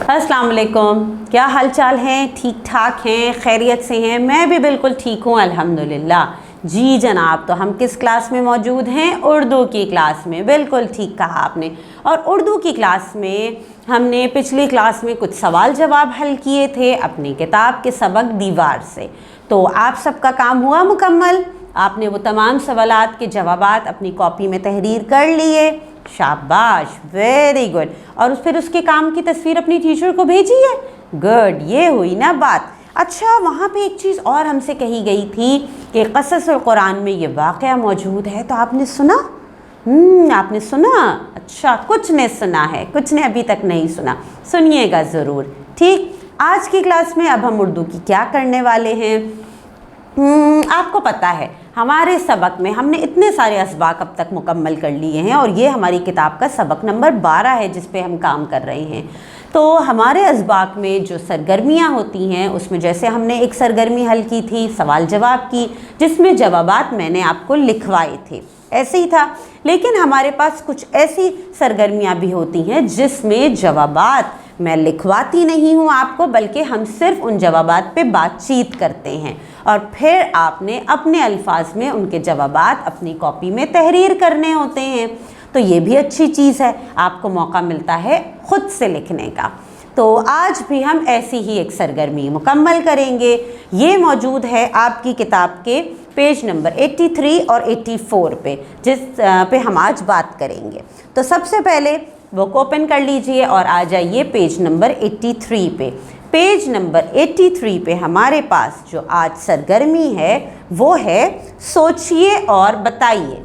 अस्सलाम वालेकुम। क्या हाल चाल हैं? ठीक ठाक हैं? खैरियत से हैं? मैं भी बिल्कुल ठीक हूँ अल्हम्दुलिल्लाह। जी जनाब, तो हम किस क्लास में मौजूद हैं? उर्दू की क्लास में। बिल्कुल ठीक कहा आपने। और उर्दू की क्लास में हमने पिछली क्लास में कुछ सवाल जवाब हल किए थे अपनी किताब के सबक दीवार से। तो आप सबका काम हुआ मुकम्मल। आपने वो तमाम सवालात के जवाबात अपनी कॉपी में तहरीर कर लिए। शाबाश, वेरी गुड। और फिर उसके काम की तस्वीर अपनी टीचर को भेजी है। गुड, ये हुई ना बात। अच्छा, वहाँ पे एक चीज़ और हमसे कही गई थी कि क़ससुल कुरान में ये वाक़या मौजूद है, तो आपने सुना? आपने सुना? अच्छा, कुछ ने सुना है, कुछ ने अभी तक नहीं सुना। सुनिएगा ज़रूर। ठीक, आज की क्लास में अब हम उर्दू की क्या करने वाले हैं? आपको पता है हमारे सबक में हमने इतने सारे असबाक अब तक मुकम्मल कर लिए हैं और ये हमारी किताब का सबक नंबर 12 है जिस पे हम काम कर रहे हैं। तो हमारे असबाक में जो सरगर्मियाँ होती हैं उसमें जैसे हमने एक सरगर्मी हल की थी सवाल जवाब की, जिसमें जवाबात मैंने आपको लिखवाए थे, ऐसे ही था। लेकिन हमारे पास कुछ ऐसी सरगर्मियाँ भी होती हैं जिसमें जवाबात मैं लिखवाती नहीं हूँ आपको, बल्कि हम सिर्फ उन जवाबात पे बातचीत करते हैं और फिर आपने अपने अल्फाज में उनके जवाबात अपनी कॉपी में तहरीर करने होते हैं। तो ये भी अच्छी चीज़ है, आपको मौका मिलता है ख़ुद से लिखने का। तो आज भी हम ऐसी ही एक सरगर्मी मुकम्मल करेंगे। ये मौजूद है आपकी किताब के पेज नंबर 83 और 84 पे, जिस पे हम आज बात करेंगे। तो सबसे पहले वो को ओपन कर लीजिए और आ जाइए पेज नंबर 83 पे। पेज नंबर 83 पे हमारे पास जो आज सरगर्मी है वो है सोचिए और बताइए।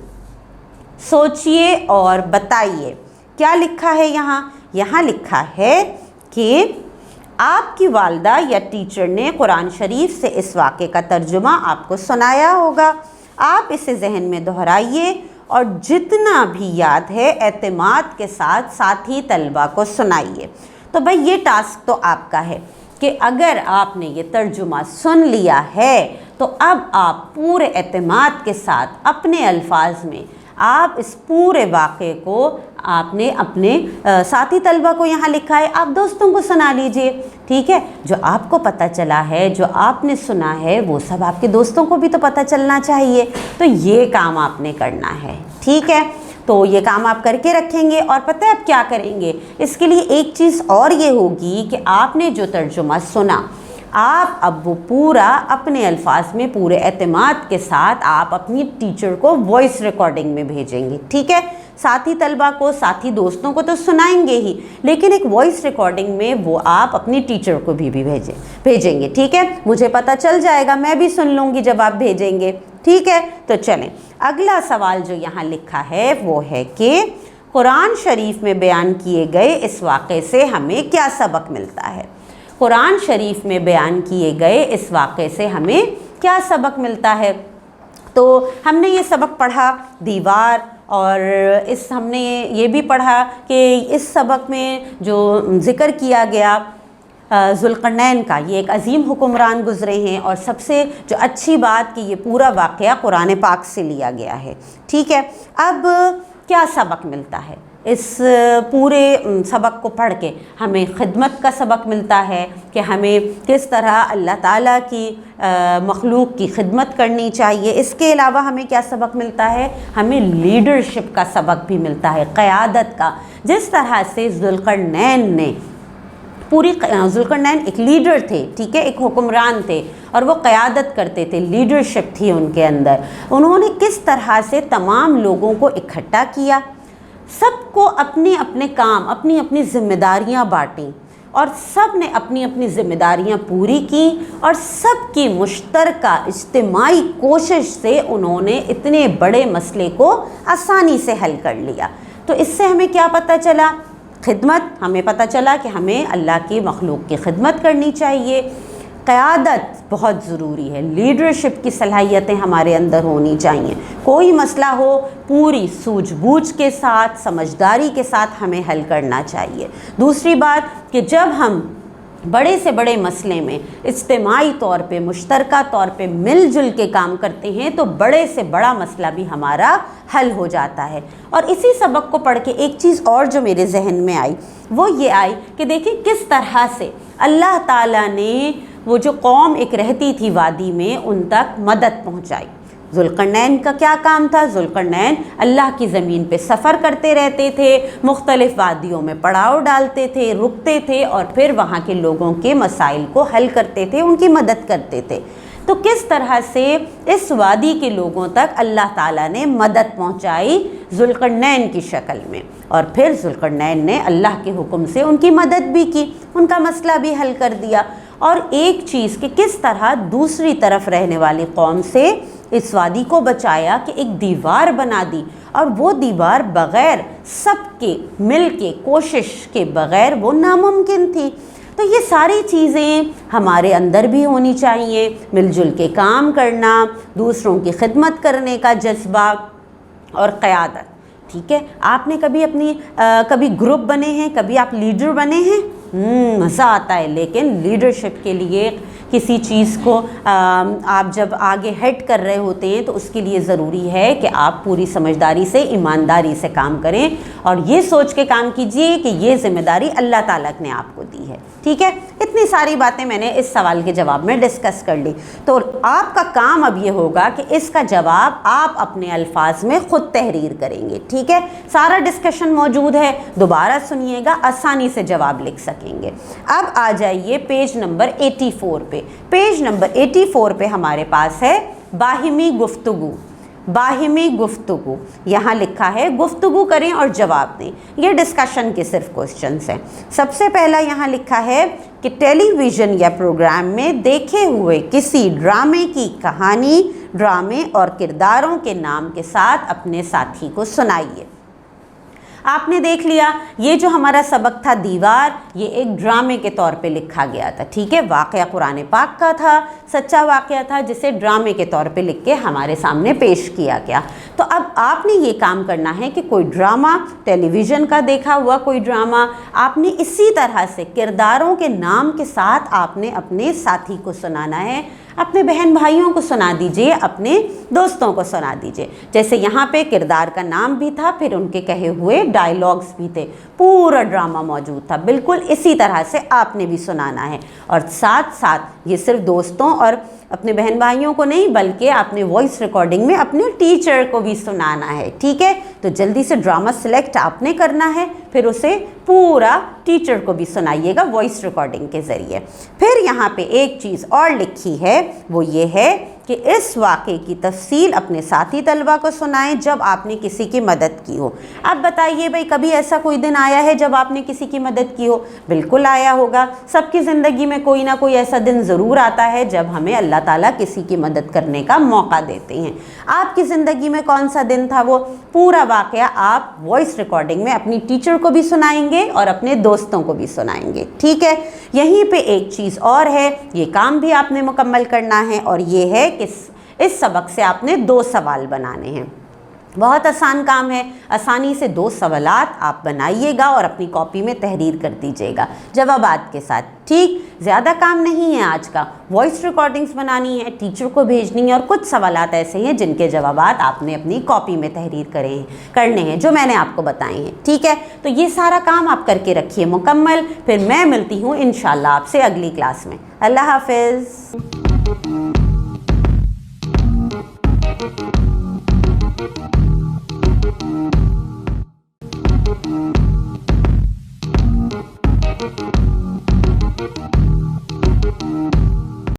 सोचिए और बताइए। क्या लिखा है यहाँ? यहाँ लिखा है कि आपकी वालिदा या टीचर ने कुरान शरीफ से इस वाक़े का तर्जुमा आपको सुनाया होगा। आप इसे जहन में दोहराइए और जितना भी याद है एतमाद के साथ साथी तलबा को सुनाइए। तो भाई ये टास्क तो आपका है कि अगर आपने ये तर्जुमा सुन लिया है तो अब आप पूरे एतमाद के साथ अपने अल्फाज में आप इस पूरे वाक़े को आपने अपने साथी तलबा को यहाँ लिखा है, आप दोस्तों को सुना लीजिए। ठीक है, जो आपको पता चला है, जो आपने सुना है, वो सब आपके दोस्तों को भी तो पता चलना चाहिए। तो ये काम आपने करना है। ठीक है, तो ये काम आप करके रखेंगे। और पता है आप क्या करेंगे? इसके लिए एक चीज़ और ये होगी कि आपने जो तर्जुमा सुना, आप अब वो पूरा अपने अल्फाज में पूरे एतमाद के साथ आप अपनी टीचर को वॉइस रिकॉर्डिंग में भेजेंगे। ठीक है, साथी तलबा को, साथी दोस्तों को तो सुनाएंगे ही, लेकिन एक वॉइस रिकॉर्डिंग में वो आप अपनी टीचर को भी भेजेंगे। ठीक है, मुझे पता चल जाएगा, मैं भी सुन लूँगी जब आप भेजेंगे। ठीक है, तो चलें, अगला सवाल जो यहाँ लिखा है वो है कि कुरान शरीफ में बयान किए गए इस वाक़े से हमें क्या सबक मिलता है? कुरान शरीफ में बयान किए गए इस वाक़े से हमें क्या सबक मिलता है? तो हमने ये सबक पढ़ा दीवार, और हमने ये भी पढ़ा कि इस सबक में जो ज़िक्र किया गया ज़ुल्क़रनैन का, ये एक अजीम हुक्मरान गुज़रे हैं और सबसे जो अच्छी बात कि ये पूरा वाक़या कुरान पाक से लिया गया है। ठीक है, अब क्या सबक मिलता है? इस पूरे सबक को पढ़ के हमें खिदमत का सबक मिलता है कि हमें किस तरह अल्लाह ताला की मखलूक की खिदमत करनी चाहिए। इसके अलावा हमें क्या सबक मिलता है? हमें लीडरशिप का सबक भी मिलता है, क़यादत का। जिस तरह से ज़ुल्क़रनैन ने ज़ुल्क़रनैन एक लीडर थे, ठीक है, एक हुक्मरान थे और वो क़यादत करते थे, लीडरशिप थी उनके अंदर। उन्होंने किस तरह से तमाम लोगों को इकट्ठा किया, सबको अपने अपने काम, अपनी अपनी ज़िम्मेदारियां बांटी और सब ने अपनी अपनी ज़िम्मेदारियां पूरी की और सब की मुश्तरका इज्तिमाई कोशिश से उन्होंने इतने बड़े मसले को आसानी से हल कर लिया। तो इससे हमें क्या पता चला? खिदमत। हमें पता चला कि हमें अल्लाह की मखलूक की खिदमत करनी चाहिए। क़यादत बहुत ज़रूरी है, लीडरशिप की सलाहियतें हमारे अंदर होनी चाहिए। कोई मसला हो पूरी सूझबूझ के साथ, समझदारी के साथ हमें हल करना चाहिए। दूसरी बात कि जब हम बड़े से बड़े मसले में इज्तिमाई तौर पे, मुश्तरका तौर पे मिल जुल के काम करते हैं तो बड़े से बड़ा मसला भी हमारा हल हो जाता है। और इसी सबक को पढ़ के एक चीज़ और जो मेरे जहन में आई वो ये आई कि देखिए किस तरह से अल्लाह ताला ने वो जो कौम एक रहती थी वादी में उन तक मदद पहुँचाई। ज़ुल्क़रनैन का क्या काम था? ज़ुल्क़रनैन अल्लाह की ज़मीन पे सफ़र करते रहते थे, मुख्तलिफ़ वादियों में पड़ाव डालते थे, रुकते थे और फिर वहाँ के लोगों के मसाइल को हल करते थे, उनकी मदद करते थे। तो किस तरह से इस वादी के लोगों तक अल्लाह ताला ने मदद पहुँचाई ज़ुल्क़रनैन की शक्ल में, और फिर ज़ुल्क़रनैन ने अल्लाह के हुक्म से उनकी मदद भी की, उनका मसला भी हल कर दिया। और एक चीज़ कि किस तरह दूसरी तरफ रहने वाली कौम से इस वादी को बचाया कि एक दीवार बना दी, और वो दीवार बग़ैर सबके मिल के कोशिश के बग़ैर वो नामुमकिन थी। तो ये सारी चीज़ें हमारे अंदर भी होनी चाहिए, मिलजुल के काम करना, दूसरों की खिदमत करने का जज्बा और क़यादत। ठीक है, आपने कभी कभी ग्रुप बने हैं, कभी आप लीडर बने हैं, मज़ा आता है। लेकिन लीडरशिप के लिए किसी चीज़ को आप जब आगे हेड कर रहे होते हैं तो उसके लिए ज़रूरी है कि आप पूरी समझदारी से, ईमानदारी से काम करें और ये सोच के काम कीजिए कि ये ज़िम्मेदारी अल्लाह ताला ने आपको दी है। ठीक है, इतनी सारी बातें मैंने इस सवाल के जवाब में डिस्कस कर ली। तो आपका काम अब ये होगा कि इसका जवाब आप अपने अल्फाज में ख़ुद तहरीर करेंगे। ठीक है, सारा डिस्कशन मौजूद है, दोबारा सुनिएगा, आसानी से जवाब लिख सकेंगे। अब आ जाइए पेज नंबर 84 पे। पेज नंबर 84 पे हमारे पास है बाहिमी गुफ्तगू। बाहिमी गुफ्तगू यहाँ लिखा है गुफ्तगू करें और जवाब दें। ये डिस्कशन के सिर्फ क्वेश्चंस हैं। सबसे पहला यहाँ लिखा है कि टेलीविज़न या प्रोग्राम में देखे हुए किसी ड्रामे की कहानी, ड्रामे और किरदारों के नाम के साथ अपने साथी को सुनाइए। आपने देख लिया, ये जो हमारा सबक था दीवार, ये एक ड्रामे के तौर पे लिखा गया था। ठीक है, वाक़या कुरान पाक का था, सच्चा वाक़या था जिसे ड्रामे के तौर पे लिख के हमारे सामने पेश किया गया। तो अब आपने ये काम करना है कि कोई ड्रामा, टेलीविज़न का देखा हुआ कोई ड्रामा, आपने इसी तरह से किरदारों के नाम के साथ आपने अपने साथी को सुनाना है, अपने बहन भाइयों को सुना दीजिए, अपने दोस्तों को सुना दीजिए। जैसे यहाँ पे किरदार का नाम भी था, फिर उनके कहे हुए डायलॉग्स भी थे, पूरा ड्रामा मौजूद था। बिल्कुल इसी तरह से आपने भी सुनाना है। और साथ साथ ये सिर्फ दोस्तों और अपने बहन भाइयों को नहीं, बल्कि आपने वॉइस रिकॉर्डिंग में अपने टीचर को भी सुनाना है। ठीक है, तो जल्दी से ड्रामा सिलेक्ट आपने करना है, फिर उसे पूरा टीचर को भी सुनाइएगा वॉइस रिकॉर्डिंग के ज़रिए। फिर यहाँ पे एक चीज़ और लिखी है, वो ये है कि इस वाक़े की तफसील अपने साथी तलबा को सुनाएं जब आपने किसी की मदद की हो। अब बताइए भाई, कभी ऐसा कोई दिन आया है जब आपने किसी की मदद की हो? बिल्कुल आया होगा। सबकी ज़िंदगी में कोई ना कोई ऐसा दिन ज़रूर आता है जब हमें अल्लाह ताला किसी की मदद करने का मौका देते हैं। आपकी ज़िंदगी में कौन सा दिन था? वो पूरा वाक़या आप वॉइस रिकॉर्डिंग में अपनी टीचर को भी सुनाएंगे और अपने दोस्तों को भी सुनाएंगे। ठीक है, यहीं पे एक चीज़ और है, ये काम भी आपने मुकम्मल करना है, और ये है कि इस सबक से आपने 2 सवाल बनाने हैं। बहुत आसान काम है, आसानी से 2 सवालात आप बनाइएगा और अपनी कॉपी में तहरीर कर दीजिएगा जवाबात के साथ। ठीक, ज़्यादा काम नहीं है आज का, वॉइस रिकॉर्डिंग्स बनानी है, टीचर को भेजनी है, और कुछ सवालात ऐसे हैं जिनके जवाबात आपने अपनी कॉपी में तहरीर करने हैं जो मैंने आपको बताए हैं। ठीक है, तो ये सारा काम आप करके रखिए मुकम्मल। फिर मैं मिलती हूँ इंशाल्लाह आपसे अगली क्लास में। अल्लाह हाफिज़।